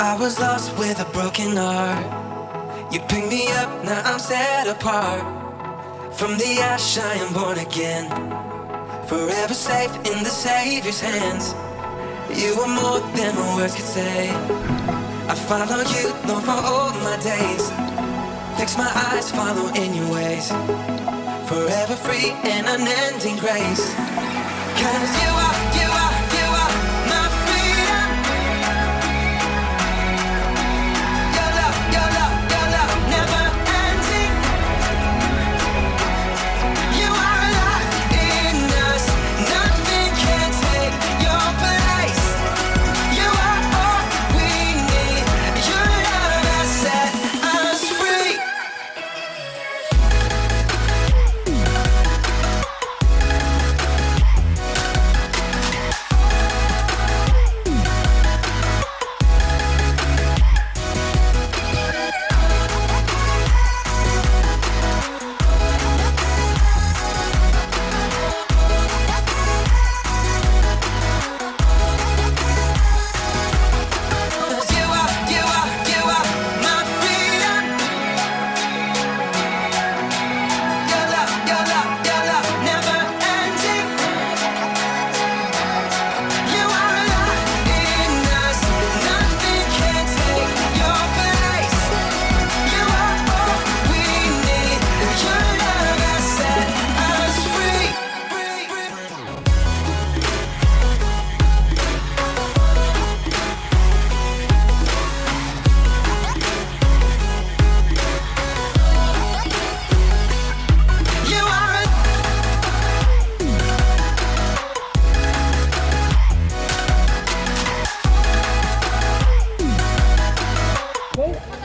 I was lost with a broken heart. You picked me up, now I'm set apart. From the ash I am born again, forever safe in the Savior's hands. You were more than my words could say. I follow you, Lord, for all my days. Fix my eyes, follow in your ways. Forever free and unending grace. 'Cause you are my freedom. Your love, never ending. You are alive in us. Nothing can take your place. You are all we need. Your love has set us free.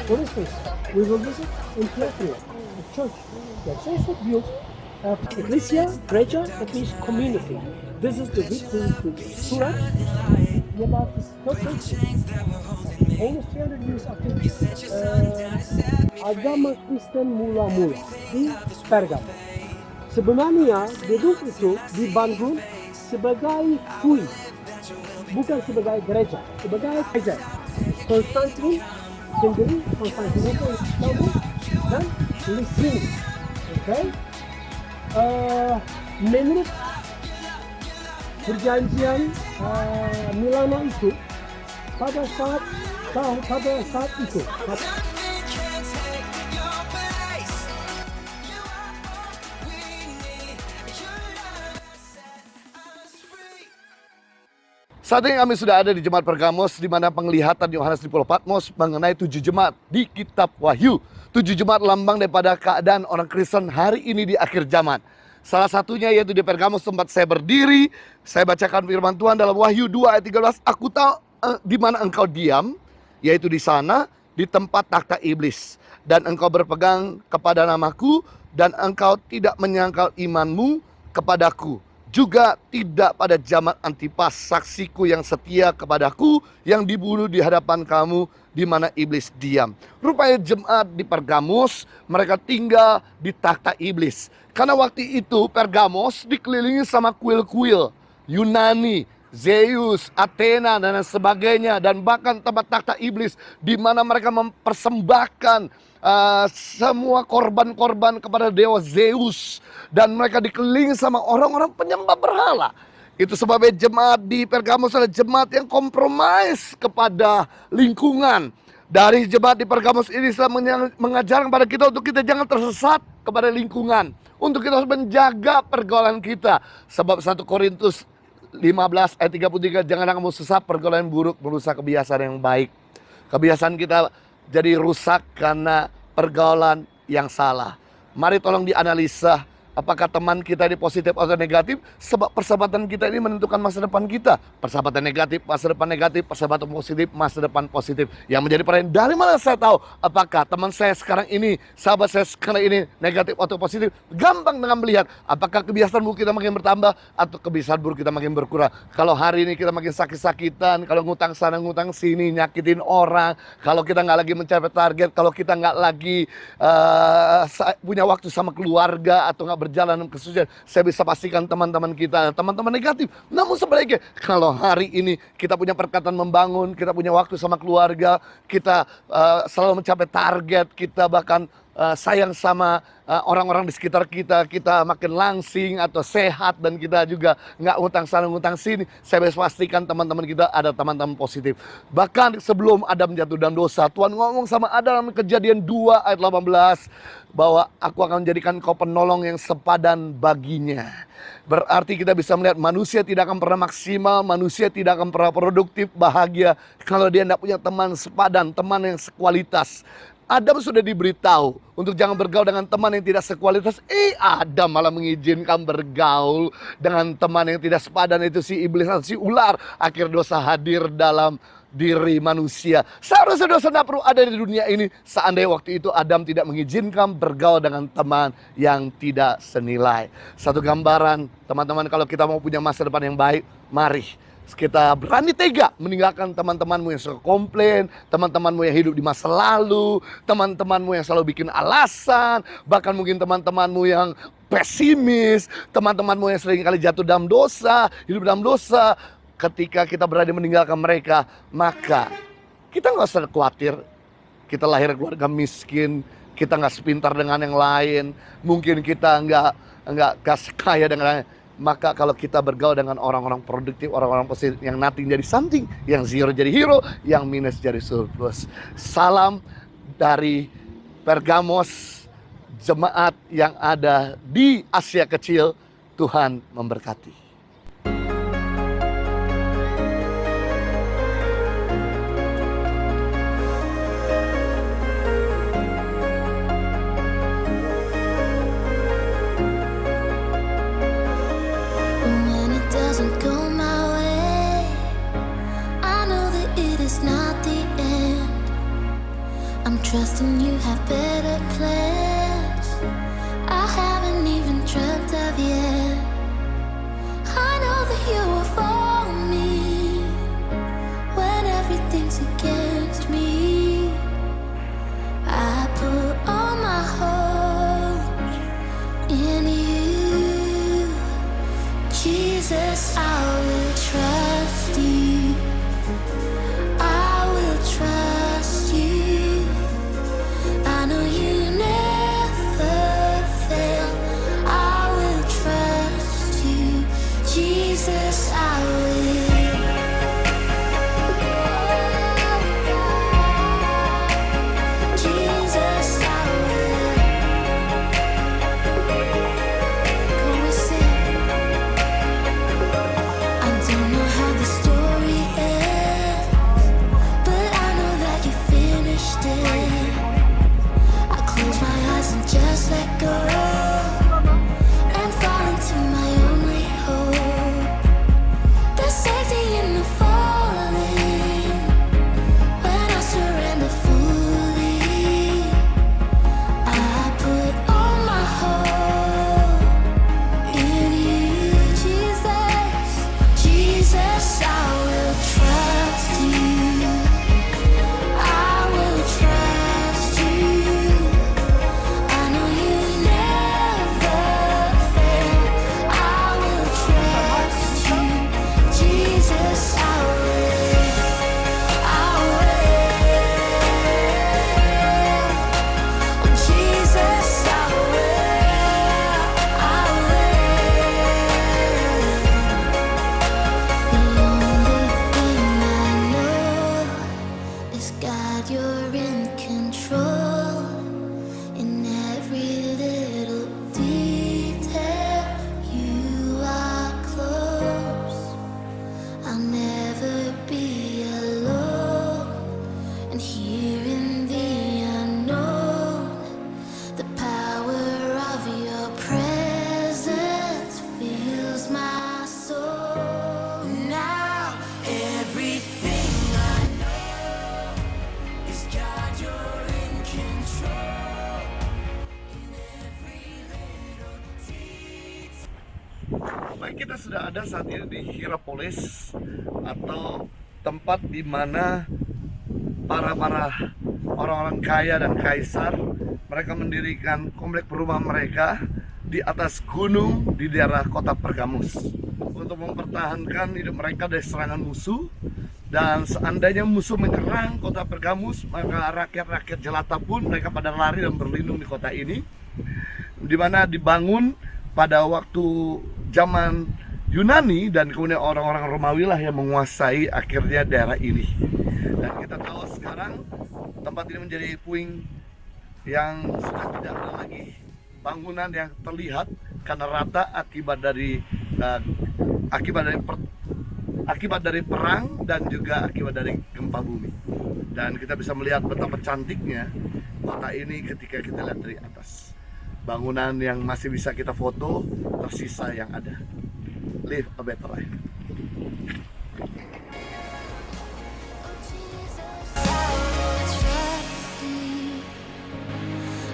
For instance, we will visit in Plethora, a church that's also built Ecclesia, gereja, that means community. This is the surat yang tertulis 300 years after agama Kristen mula-mula di Pergam. Sebenarnya gedung itu dibangun sebagai kui, bukan sebagai gereja, sebagai gereja. Konstantin sendiri, Konstantinopel Istanbul dan Lisini. Okay? Menurut perjanjian Milano itu, pada saat itu saat ini kami sudah ada di Jemaat Pergamos, di mana penglihatan Yohanes di Pulau Patmos mengenai 7 jemaat di Kitab Wahyu. 7 jemaat lambang daripada keadaan orang Kristen hari ini di akhir zaman. Salah satunya yaitu di Pergamos tempat saya berdiri. Saya bacakan firman Tuhan dalam Wahyu 2 ayat 13. Aku tahu di mana engkau diam, yaitu di sana, di tempat takhta iblis. Dan engkau berpegang kepada namaku, dan engkau tidak menyangkal imanmu kepadaku. Juga tidak pada zaman Antipas, saksiku yang setia kepadaku, yang dibunuh di hadapan kamu, di mana iblis diam. Rupanya jemaat di Pergamos, mereka tinggal di takhta iblis. Karena waktu itu Pergamos dikelilingi sama kuil-kuil Yunani, Zeus, Athena, dan sebagainya. Dan bahkan tempat takhta iblis, di mana mereka mempersembahkan semua korban-korban kepada dewa Zeus. Dan mereka dikelilingi sama orang-orang penyembah berhala. Itu sebabnya jemaat di Pergamos adalah jemaat yang kompromis kepada lingkungan. Dari jemaat di Pergamos ini telah mengajarkan kepada kita untuk kita jangan tersesat kepada lingkungan. Untuk kita harus menjaga pergaulan kita. Sebab 1 Korintus 15 ayat 33, janganlah kamu sesat pergaulan buruk merusak kebiasaan yang baik. Kebiasaan kita jadi rusak karena pergaulan yang salah. Mari tolong dianalisa, apakah teman kita ini positif atau negatif? Sebab persahabatan kita ini menentukan masa depan kita. Persahabatan negatif, masa depan negatif. Persahabatan positif, masa depan positif. Yang menjadi pertanyaan, dari mana saya tahu apakah teman saya sekarang ini, sahabat saya sekarang ini negatif atau positif? Gampang dengan melihat apakah kebiasaan buruk kita makin bertambah atau kebiasaan buruk kita makin berkurang. Kalau hari ini kita makin sakit-sakitan, kalau ngutang sana ngutang sini, nyakitin orang, kalau kita nggak lagi mencapai target, kalau kita nggak lagi punya waktu sama keluarga atau nggak berjalan dalam kesucian. Saya bisa pastikan teman-teman kita, teman-teman negatif. Namun sebaliknya, kalau hari ini kita punya perkataan membangun, kita punya waktu sama keluarga, kita selalu mencapai target, kita bahkan sayang sama orang-orang di sekitar kita, kita makin langsing atau sehat, dan kita juga nggak ngutang sana ngutang sini. Saya bisa pastikan teman-teman kita ada teman-teman positif. Bahkan sebelum Adam jatuh dalam dosa, Tuhan ngomong sama Adam dalam Kejadian 2 ayat 18 bahwa aku akan menjadikan kau penolong yang sepadan baginya. Berarti kita bisa melihat manusia tidak akan pernah maksimal, manusia tidak akan pernah produktif, bahagia kalau dia tidak punya teman sepadan, teman yang sekualitas. Adam sudah diberitahu untuk jangan bergaul dengan teman yang tidak sekualitas. Adam malah mengizinkan bergaul dengan teman yang tidak sepadan, itu si iblis atau si ular. Akhir dosa hadir dalam diri manusia. Seharusnya dosa tidak perlu ada di dunia ini seandainya waktu itu Adam tidak mengizinkan bergaul dengan teman yang tidak senilai. Satu gambaran, teman-teman, kalau kita mau punya masa depan yang baik, mari kita berani tega meninggalkan teman-temanmu yang suka komplain, teman-temanmu yang hidup di masa lalu, teman-temanmu yang selalu bikin alasan, bahkan mungkin teman-temanmu yang pesimis, teman-temanmu yang sering kali jatuh dalam dosa, hidup dalam dosa. Ketika kita berani meninggalkan mereka, maka kita nggak usah khawatir. Kita lahir keluarga miskin, kita nggak sepintar dengan yang lain, mungkin kita nggak kaya dengan lain. Maka kalau kita bergaul dengan orang-orang produktif, orang-orang positif, yang nothing jadi something, yang zero jadi hero, yang minus jadi surplus. Salam dari Pergamos, jemaat yang ada di Asia Kecil. Tuhan memberkati. When it doesn't go my way, I know that it is not the end. I'm trusting you have better plans I haven't even dreamt of yet. I know that you will for me when everything's against me. I put all my hope in you, Jesus. I will trust you. I will trust you. I know you never fail. I will trust you, Jesus. I will. Jesus, I will. Can we sing? I don't know how the story ends, but I know that you finished it. I close my eyes and just let go and fall into my only hope. There's safety in the falling when I surrender fully. I put all my hope in you, Jesus. Jesus, I will trust you. I will trust you. I know you never fail. I will trust you, Jesus. I will. I will. Oh, Jesus, I will. I will. The only thing I know is, God, you're in control in every little detail. You are close. I'll never be alone. And here in the unknown, the power of your presence fills my soul. Now everything I know is, God, you're in control in every little detail. Baik, kita sudah ada saat ini di Hierapolis, atau tempat di mana para orang-orang kaya dan kaisar mereka mendirikan komplek perumahan mereka di atas gunung di daerah kota Pergamus untuk mempertahankan hidup mereka dari serangan musuh. Dan seandainya musuh menyerang kota Pergamus, maka rakyat-rakyat jelata pun mereka pada lari dan berlindung di kota ini, di mana dibangun pada waktu zaman Yunani, dan kemudian orang-orang Romawi lah yang menguasai akhirnya daerah ini. Dan kita tahu sekarang tempat ini menjadi puing yang sudah tidak ada lagi bangunan yang terlihat karena rata akibat dari perang dan juga akibat dari gempa bumi. Dan kita bisa melihat betapa cantiknya kota ini ketika kita lihat dari atas. Bangunan yang masih bisa kita foto, tersisa yang ada. Live a better life.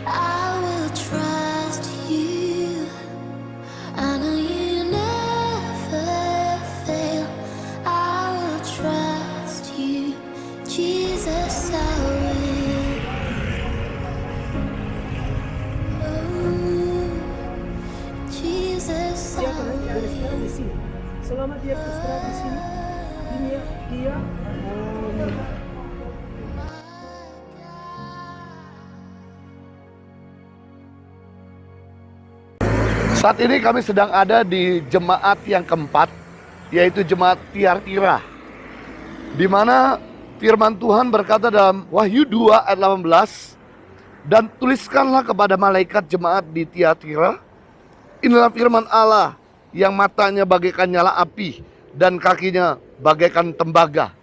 I will trust you. I know you never fail. I will trust you, Jesus. I will. Oh, Jesus, I Dia akan beristirahat di sini. Selama dia beristirahat di sini, dia Saat ini kami sedang ada di jemaat yang keempat, yaitu jemaat Tiatira, di mana firman Tuhan berkata dalam Wahyu 2 ayat 18, dan tuliskanlah kepada malaikat jemaat di Tiatira, inilah firman Allah yang matanya bagaikan nyala api dan kakinya bagaikan tembaga.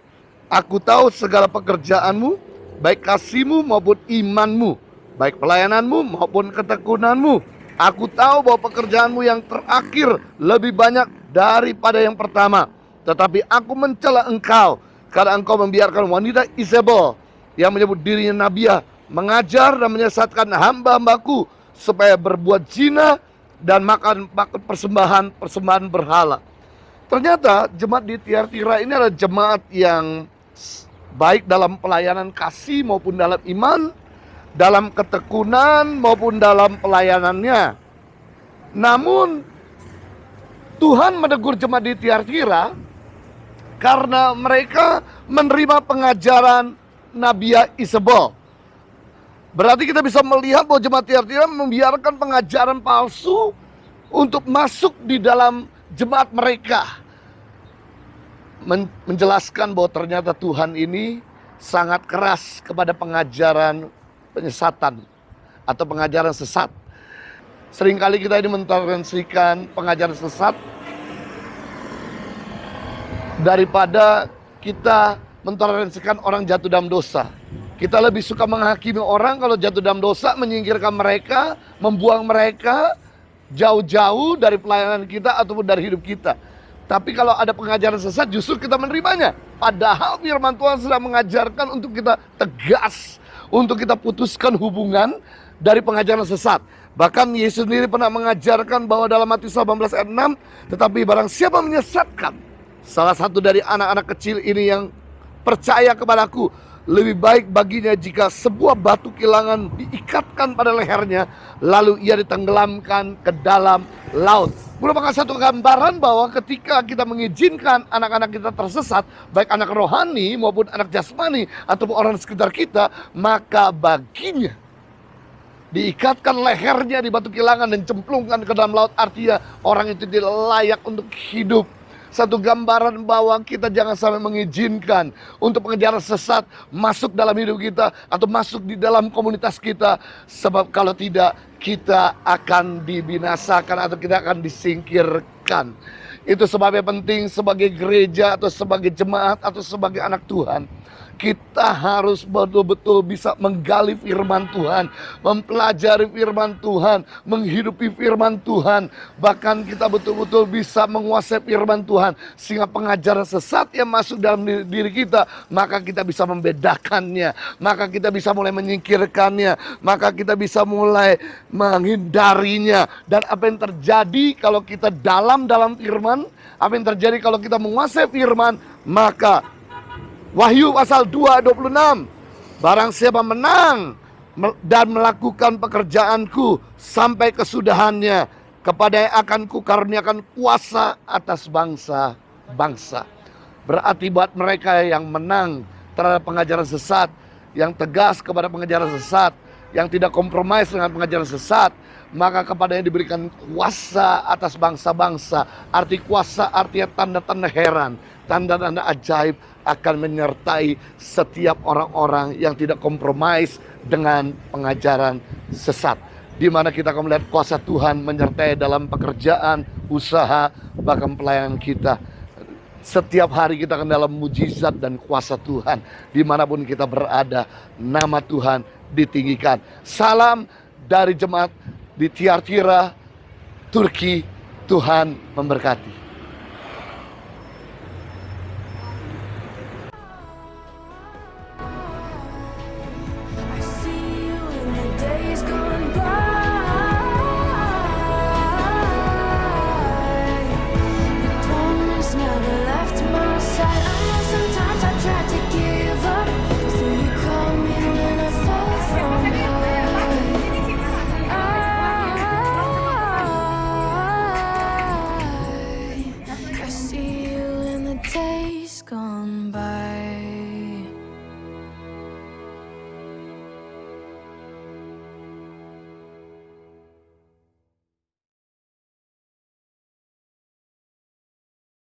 Aku tahu segala pekerjaanmu, baik kasihmu maupun imanmu, baik pelayananmu maupun ketekunanmu. Aku tahu bahwa pekerjaanmu yang terakhir lebih banyak daripada yang pertama. Tetapi aku mencela engkau karena engkau membiarkan wanita Isabel yang menyebut dirinya nabiah mengajar dan menyesatkan hamba-hambaku supaya berbuat zina dan makan persembahan berhala. Ternyata jemaat di Tiatira ini adalah jemaat yang baik dalam pelayanan kasih maupun dalam iman, dalam ketekunan maupun dalam pelayanannya. Namun Tuhan menegur jemaat di Tiatira karena mereka menerima pengajaran nabiah Isabel. Berarti kita bisa melihat bahwa jemaat Tiatira membiarkan pengajaran palsu untuk masuk di dalam jemaat mereka. Menjelaskan bahwa ternyata Tuhan ini sangat keras kepada pengajaran penyesatan atau pengajaran sesat. Seringkali kita ini mentoleransikan pengajaran sesat daripada kita mentoleransikan orang jatuh dalam dosa. Kita lebih suka menghakimi orang kalau jatuh dalam dosa, menyingkirkan mereka, membuang mereka jauh-jauh dari pelayanan kita ataupun dari hidup kita. Tapi kalau ada pengajaran sesat justru kita menerimanya. Padahal firman Tuhan sedang mengajarkan untuk kita tegas, untuk kita putuskan hubungan dari pengajaran sesat. Bahkan Yesus sendiri pernah mengajarkan bahwa dalam Matius 18 ayat 6, tetapi barang siapa menyesatkan salah satu dari anak-anak kecil ini yang percaya kepadaku, lebih baik baginya jika sebuah batu kilangan diikatkan pada lehernya, lalu ia ditenggelamkan ke dalam laut. Merupakan satu gambaran bahwa ketika kita mengizinkan anak-anak kita tersesat, baik anak rohani maupun anak jasmani ataupun orang sekitar kita, maka baginya diikatkan lehernya di batu kilangan dan cemplungkan ke dalam laut. Artinya orang itu tidak layak untuk hidup. Satu gambaran bahwa kita jangan sampai mengizinkan untuk pengajaran sesat masuk dalam hidup kita atau masuk di dalam komunitas kita. Sebab kalau tidak, kita akan dibinasakan atau kita akan disingkirkan. Itu sebabnya penting sebagai gereja atau sebagai jemaat atau sebagai anak Tuhan, kita harus betul-betul bisa menggali firman Tuhan, mempelajari firman Tuhan, menghidupi firman Tuhan. Bahkan kita betul-betul bisa menguasai firman Tuhan, sehingga pengajaran sesat yang masuk dalam diri kita, maka kita bisa membedakannya, maka kita bisa mulai menyingkirkannya, maka kita bisa mulai menghindarinya. Dan apa yang terjadi kalau kita dalam firman, apa yang terjadi kalau kita menguasai firman, maka Wahyu pasal 2:26, barang siapa menang dan melakukan pekerjaanku sampai kesudahannya, kepada yang akan kukaruniakan kuasa atas bangsa-bangsa. Berarti buat mereka yang menang terhadap pengajaran sesat, yang tegas kepada pengajaran sesat, yang tidak kompromis dengan pengajaran sesat, maka kepadanya diberikan kuasa atas bangsa-bangsa. Arti kuasa artinya tanda-tanda heran, tanda-tanda ajaib akan menyertai setiap orang-orang yang tidak kompromis dengan pengajaran sesat. Di mana kita akan melihat kuasa Tuhan menyertai dalam pekerjaan, usaha, bahkan pelayanan kita. Setiap hari kita akan dalam mujizat dan kuasa Tuhan. Dimanapun kita berada, nama Tuhan ditinggikan. Salam dari jemaat di Tiatira, Turki. Tuhan memberkati.